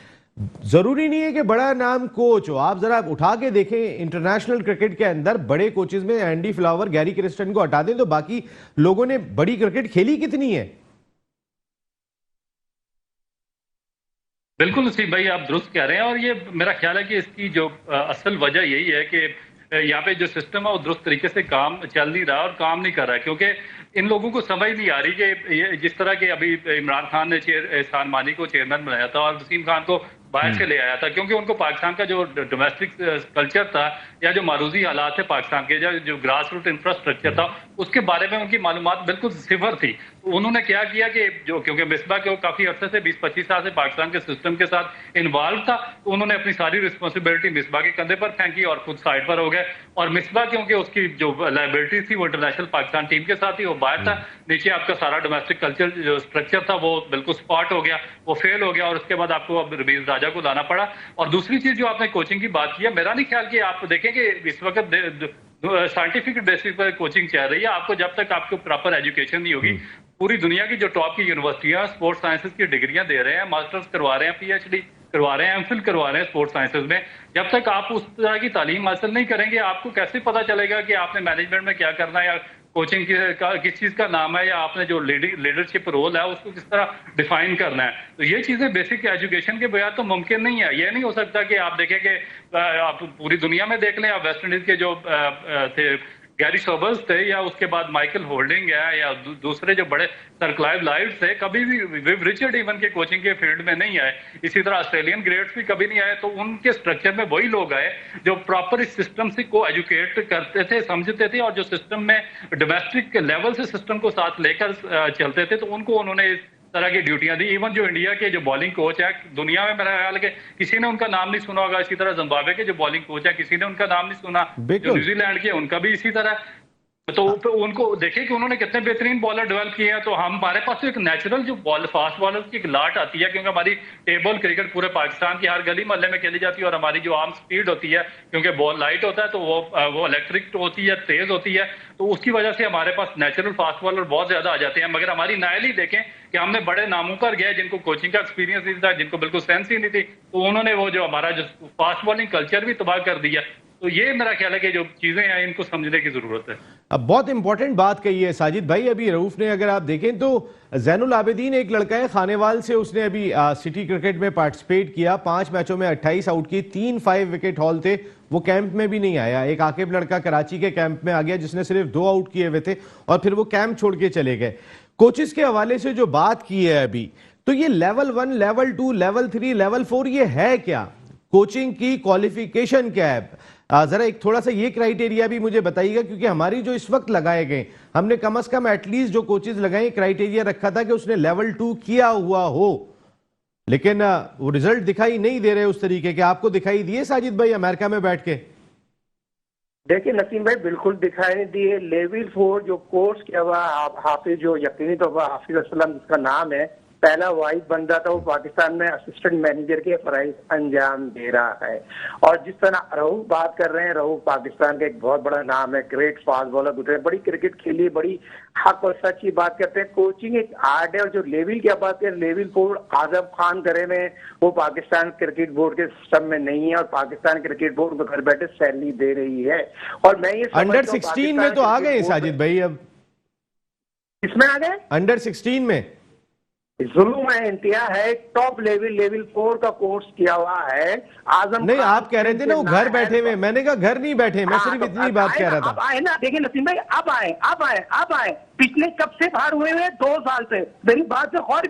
Speaker 1: जरूरी नहीं है कि बड़ा नाम कोच हो। आप जरा उठा के देखें इंटरनेशनल क्रिकेट के अंदर बड़े कोचेज में एंडी फ्लावर, गैरी क्रिस्टन को हटा दें तो बाकी लोगों ने बड़ी क्रिकेट खेली कितनी है।
Speaker 2: बिल्कुल नसीब भाई, आप दुरुस्त कह रहे हैं, और ये मेरा ख्याल है कि इसकी जो असल वजह यही है कि यहाँ पे जो सिस्टम है वो दुरुस्त तरीके से काम चल नहीं रहा और काम नहीं कर रहा है, क्योंकि इन लोगों को समझ नहीं आ रही कि ये जिस तरह के अभी इमरान खान ने एहसान मानी को चेयरमैन बनाया था और वसीम खान को बाहर से ले आया था, क्योंकि उनको पाकिस्तान का जो डोमेस्टिक कल्चर था या जो मारूजी हालात थे पाकिस्तान के, जो ग्रास रूट इंफ्रास्ट्रक्चर था, उसके बारे में उनकी मालूमात बिल्कुल सिफर थी। तो उन्होंने क्या किया कि जो, क्योंकि मिसबा के वो काफी अरसे से 20-25 साल से पाकिस्तान के सिस्टम के साथ इन्वॉल्व था, तो उन्होंने अपनी सारी रिस्पॉन्सिबिलिटी मिसबा के कंधे पर फेंकी और खुद साइड पर हो गए। और मिसबा क्योंकि उसकी जो लाइबिलिटी थी वो इंटरनेशनल पाकिस्तान टीम के साथ ही, वो बाहर था, नीचे आपका सारा डोमेस्टिक कल्चर जो स्ट्रक्चर था वो बिल्कुल स्पॉट हो गया, वो फेल हो गया, और उसके बाद आपको अब रमीज राजा को लाना पड़ा। और दूसरी चीज जो आपने कोचिंग की बात की है, मेरा नहीं ख्याल कि आप देखें कि इस वक्त साइंटिफिक बेसिस पर कोचिंग चल रही है। आपको जब तक आपको प्रॉपर एजुकेशन नहीं होगी, पूरी दुनिया की जो टॉप की यूनिवर्सिटियां स्पोर्ट्स साइंसेज की डिग्रियां दे रहे हैं, मास्टर्स करवा रहे हैं, पीएचडी करवा रहे हैं, एमफिल करवा रहे हैं स्पोर्ट्स साइंसेज में, जब तक आप उस तरह की तालीम हासिल नहीं करेंगे, आपको कैसे पता चलेगा कि आपने मैनेजमेंट में क्या करना है, या कोचिंग किस चीज का नाम है, या आपने जो लीडरशिप रोल है उसको किस तरह डिफाइन करना है। तो ये चीजें बेसिक एजुकेशन के बगैर तो मुमकिन नहीं है। ये नहीं हो सकता कि आप देखें कि आप पूरी दुनिया में देख लें, आप वेस्ट इंडीज के जो थे गैरी सोबर्स थे, या उसके बाद माइकल होल्डिंग है, या दूसरे जो बड़े सर क्लाइव लाइव थे, कभी भी विव रिचर्ड इवन के कोचिंग के फील्ड में नहीं आए। इसी तरह ऑस्ट्रेलियन ग्रेड्स भी कभी नहीं आए। तो उनके स्ट्रक्चर में वही लोग आए जो प्रॉपर इस सिस्टम से को एजुकेट करते थे, समझते थे, और जो सिस्टम में डोमेस्टिक लेवल से सिस्टम को साथ लेकर चलते थे, तो उनको उन्होंने तरह की ड्यूटियां दी। इवन जो इंडिया के जो बॉलिंग कोच है, दुनिया में मेरा ख्याल है कि किसी ने उनका नाम नहीं सुना होगा। इसी तरह जिम्बाब्वे के जो बॉलिंग कोच है, किसी ने उनका नाम नहीं सुना। जो न्यूजीलैंड के, उनका भी इसी तरह। तो उनको देखिए कि उन्होंने कितने बेहतरीन बॉलर डेवलप किए हैं। तो हमारे पास तो एक नेचुरल जो फास्ट बॉलर की एक लाट आती है, क्योंकि हमारी टेबल क्रिकेट पूरे पाकिस्तान की हर गली मोहल्ले में खेली जाती है, और हमारी जो आर्म स्पीड होती है, क्योंकि बॉल लाइट होता है, तो वो इलेक्ट्रिक होती है, तेज होती है, तो उसकी वजह से हमारे पास नेचुरल फास्ट बॉलर बहुत ज्यादा आ जाते हैं। मगर हमारी नायल ही देखें कि हमने बड़े नामों पर गए जिनको कोचिंग का एक्सपीरियंस नहीं था, जिनको बिल्कुल सेंस ही नहीं थी, तो उन्होंने वो जो हमारा जो फास्ट बॉलिंग कल्चर भी तबाह कर दिया। तो ये मेरा ख्याल है कि जो चीजें हैं इनको समझने की जरूरत है।
Speaker 1: अब बहुत इंपॉर्टेंट बात कही है साजिद भाई। अभी रऊफ ने, अगर आप देखें तो जैनुल आबिदीन एक लड़का है खानेवाल से, उसने अभी सिटी क्रिकेट में पार्टिसिपेट किया, 5 मैचों में 28 आउट की, 3-5 विकेट हॉल थे, वो कैंप में भी नहीं आया। एक आकिब लड़का कराची के कैंप में आ गया जिसने सिर्फ 2 आउट किए हुए थे, और फिर वो कैंप छोड़ के चले गए। कोचेस के हवाले से जो बात की है अभी, तो ये लेवल 1, लेवल 2, लेवल 3, लेवल 4 ये है क्या? कोचिंग की क्वालिफिकेशन क्या है? जरा एक थोड़ा सा ये क्राइटेरिया भी मुझे बताइएगा, क्योंकि हमारी जो इस वक्त लगाए गए, हमने कम से कम एटलीस्ट जो कोचेज लगाए क्राइटेरिया रखा था कि उसने लेवल 2 किया हुआ हो, लेकिन वो रिजल्ट दिखाई नहीं दे रहे उस तरीके के। आपको दिखाई दिए साजिद भाई अमेरिका में बैठ के?
Speaker 3: देखिए नसीम भाई, बिल्कुल दिखाई नहीं दिए। लेवल 4 जो कोर्स किया हुआ हाफिज, जो यकीनी तौर पर हाफिज असलम जिसका नाम है, पहला वाइस बंदा था, वो पाकिस्तान में असिस्टेंट मैनेजर के फराइज अंजाम दे रहा है। और जिस तरह रऊफ बात कर रहे हैं, रऊफ पाकिस्तान का एक बहुत बड़ा नाम है, ग्रेट फास्ट बॉलर गुजरे, बड़ी क्रिकेट खेली, बड़ी हक और सच की बात करते हैं। कोचिंग एक आर्ट है। और जो लेवल की बात करें, लेवल 4 आजम खान करे में, वो पाकिस्तान क्रिकेट बोर्ड के सिस्टम में नहीं है, और पाकिस्तान क्रिकेट बोर्ड घर बैठे सैलरी दे रही है। और मैं ये
Speaker 1: अंडर 16 में तो आ गए साजिद भाई। अब
Speaker 3: किसमें आ गए?
Speaker 1: अंडर 16 में
Speaker 3: जुल्म है, इंतहा है। टॉप लेवल 4 का कोर्स किया हुआ है। आजम
Speaker 1: नहीं, आप कह रहे थे ना वो घर बैठे हुए, मैंने कहा घर नहीं बैठे, मैं सिर्फ इतनी बात कह रहा था।
Speaker 3: अब आए ना, देखिए नसीम भाई, अब आए पिछले कब से बाहर हुए हुए? 2 साल से। मेरी बात पे गौर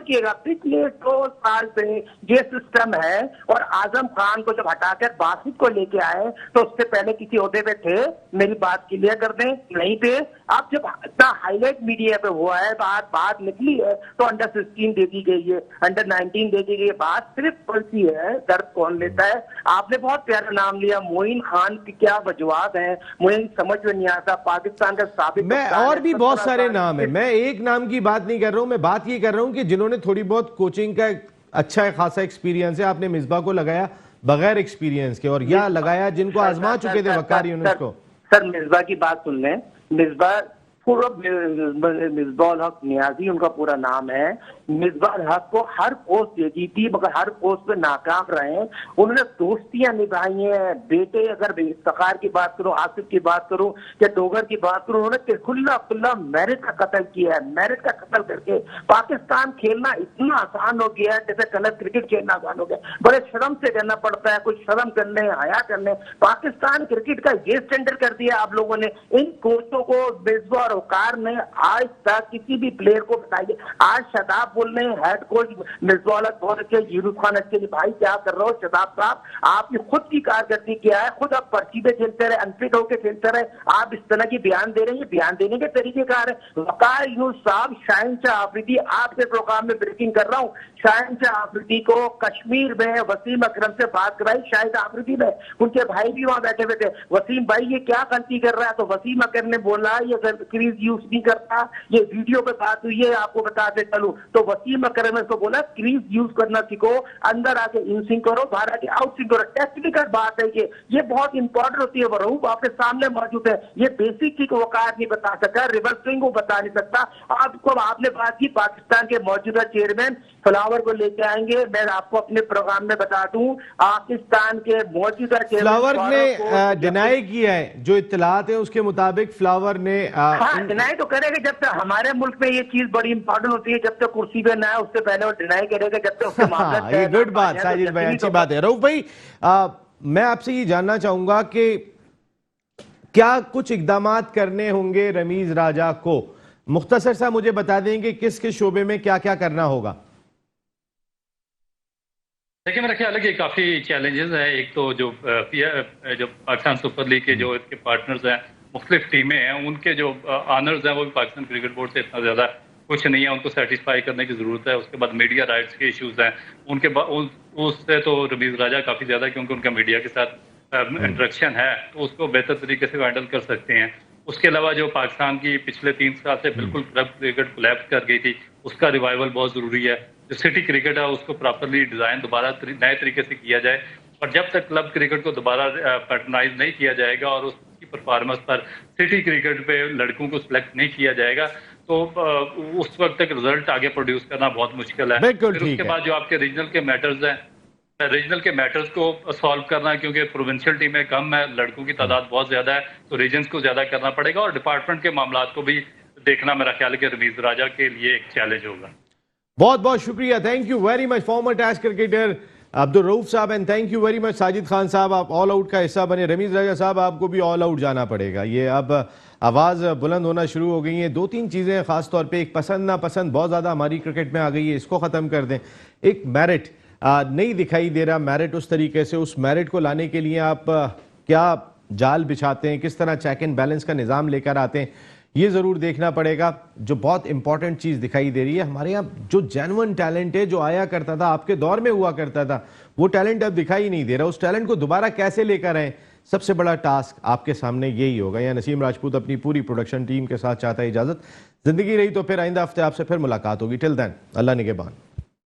Speaker 3: किएगा, पिछले 2 साल से ये सिस्टम है। और आजम खान को जब हटाकर बासित को लेके आए, तो उससे पहले किसी ओहदे पे थे? मेरी बात क्लियर कर दें, नहीं थे। अब जब इतना हाईलाइट मीडिया पे हुआ है, बात निकली है, तो अंडर 16 दे दी गई है, अंडर 19 दे दी गई है। बात सिर्फ पलती है, दर्द कौन लेता है? आपने बहुत प्यारा नाम लिया, मोइन खान की क्या वजूहात है, मुझे समझ में नहीं आता। पाकिस्तान का
Speaker 1: मैं और भी बहुत सारे नाम है, मैं एक नाम की बात नहीं कर रहा हूं, मैं बात ये कर रहा हूं कि जिन्होंने थोड़ी बहुत कोचिंग का अच्छा खासा एक्सपीरियंस है। आपने मिसबा को लगाया बगैर एक्सपीरियंस के, और या लगाया जिनको आजमा चुके थे वकार यूनुस को।
Speaker 3: सर मिसबा की बात सुन लें। मिसबा पूरा मिसबाउल हक नियाजी उनका पूरा नाम है। मिसबाउल हक को हर पोस्ट दे दी थी, मगर हर पोस्ट पे नाकाम रहे। उन्होंने दोस्तियां निभाई हैं। बेटे, अगर इफ्तिखार की बात करूं, आसिफ की बात करूं, या डोगर की बात करूं, उन्होंने खुल्ला मेरिट का कत्ल किया है। मेरिट का कत्ल करके पाकिस्तान खेलना इतना आसान हो गया है जैसे कलर क्रिकेट खेलना आसान हो गया। बड़े शर्म से करना पड़ता है, कुछ शर्म करने, हया करने। पाकिस्तान क्रिकेट का ये स्टैंडर्ड कर दिया आप लोगों ने। इन कोचों को, मिसबा और और वकार ने आज तक किसी भी प्लेयर को बताइए। आज शदाब बुल ने हेड कोच मिसबाह बहुत अच्छे, यूनुस खान अच्छे, भाई क्या कर रहे हो शदाब साहब, आपने खुद की कारकर्दगी किया है, खुद आप पर्ची पे खेलते रहे, अनफिट होकर खेलते रहे, आप इस तरह की बयान दे रहे हैं, बयान देने के तरीके कार है। वकार यूनुस साहब, शाहीन शाह आफरीदी, आपके प्रोग्राम में ब्रेकिंग कर रहा हूँ, शाहीन शाह आफरीदी को कश्मीर में वसीम अकरम से बात कराई, शाहिद आफरीदी में, उनके भाई भी वहां बैठे हुए थे, वसीम भाई ये क्या गलती कर रहा है, तो वसीम अकरम ने बोला ये क्रीज यूज नहीं करता, ये वीडियो पे बात हुई है आपको बताते चलूं, तो वसीम अकरम ने उसको बोला क्रीज यूज करना सीखो, अंदर आके इन स्विंग करो, बाहर आके आउट स्विंग करो। टेक्निकल बात है ये बहुत इंपॉर्टेंट होती है। वरूब आपके सामने मौजूद है, ये बेसिक चीज वकार नहीं बता सकता, रिवर्स स्विंग वो बता नहीं सकता। आपको आपने बात की पाकिस्तान के मौजूदा चेयरमैन फ्लावर को लेके आएंगे, मैं आपको अपने प्रोग्राम में बता दूं, पाकिस्तान के मौजूदा
Speaker 1: फ्लावर ने डिनाई किया है, जो इत्तलात है उसके मुताबिक फ्लावर ने
Speaker 3: हाँ डिनाई तो करेगा, जब तक हमारे मुल्क में ये चीज बड़ी इंपॉर्टेंट होती है, जब तक कुर्सी पे ना है उससे पहले वो डिनाई करेगा, जब तक उसके मामले
Speaker 1: ये गुड बात साजिद भाई, अच्छी बात है। रऊफ भाई मैं आपसे ये जानना चाहूंगा कि क्या कुछ इकदामात करने होंगे रमीज राजा को, मुख्तसर सा मुझे बता देंगे किस किस शोबे में क्या क्या करना होगा।
Speaker 2: देखिए मेरा ख्याल है कि काफ़ी चैलेंजेस हैं। एक तो जो पाकिस्तान सुपर लीग के जो इसके पार्टनर्स हैं, मुख्तलिफ टीमें हैं, उनके जो ऑनर्स हैं वो भी पाकिस्तान क्रिकेट बोर्ड से इतना ज़्यादा कुछ नहीं है, उनको सेटिस्फाई करने की ज़रूरत है। उसके बाद मीडिया राइट्स के इश्यूज हैं, उनके उससे तो रमीज राजा काफ़ी ज़्यादा, क्योंकि उनका मीडिया के साथ इंटरेक्शन है, तो उसको बेहतर तरीके से हैंडल कर सकते हैं। उसके अलावा जो पाकिस्तान की पिछले 3 साल से बिल्कुल क्लब क्रिकेट कोलैप्स कर गई थी, उसका रिवाइवल बहुत ज़रूरी है। जो सिटी क्रिकेट है उसको प्रॉपरली डिज़ाइन दोबारा नए तरीके से किया जाए, और जब तक क्लब क्रिकेट को दोबारा पैटर्नाइज नहीं किया जाएगा और उसकी परफॉर्मेंस पर सिटी क्रिकेट पे लड़कों को सिलेक्ट नहीं किया जाएगा, तो उस वक्त तक रिजल्ट आगे प्रोड्यूस करना बहुत मुश्किल है।
Speaker 1: बिल्कुल
Speaker 2: फिर उसके बाद जो आपके रीजनल के मैटर्स हैं, रीजनल के मैटर्स को सॉल्व करना, क्योंकि प्रोविंशियल टीमें कम है, लड़कों की तादाद बहुत ज्यादा है, तो रीजन्स को ज्यादा करना पड़ेगा, और डिपार्टमेंट के मामला को भी देखना मेरा ख्याल है कि रमीज राजा के लिए एक चैलेंज होगा।
Speaker 1: बहुत बहुत शुक्रिया, thank you very much former test cricketer Abdul Rauf साहब, and thank you very much Sajid Khan साहब, आप ऑल आउट का हिस्सा बने। रमीज राजा साहब आपको भी ऑल आउट जाना पड़ेगा, ये अब आवाज़ बुलंद होना शुरू हो गई है। 2-3 चीज़ें खास तौर पे, एक पसंद नापसंद बहुत ज़्यादा हमारी क्रिकेट में आ गई है, इसको ख़त्म कर दें। एक मेरिट नहीं दिखाई दे रहा, मेरिट उस तरीके से, उस मेरिट को लाने के लिए आप क्या जाल बिछाते हैं, किस तरह चेक एंड बैलेंस का निज़ाम लेकर आते हैं, ये ज़रूर देखना पड़ेगा। जो बहुत इंपॉर्टेंट चीज़ दिखाई दे रही है, हमारे यहाँ जो जेन्युइन टैलेंट है, जो आया करता था, आपके दौर में हुआ करता था, वो टैलेंट अब दिखाई नहीं दे रहा। उस टैलेंट को दोबारा कैसे लेकर आए, सबसे बड़ा टास्क आपके सामने यही होगा। या नसीम राजपूत अपनी पूरी प्रोडक्शन टीम के साथ चाहता है इजाज़त। ज़िंदगी रही तो फिर आइंदा हफ्ते आपसे फिर मुलाकात होगी। टिल देन अल्लाह निगहबान।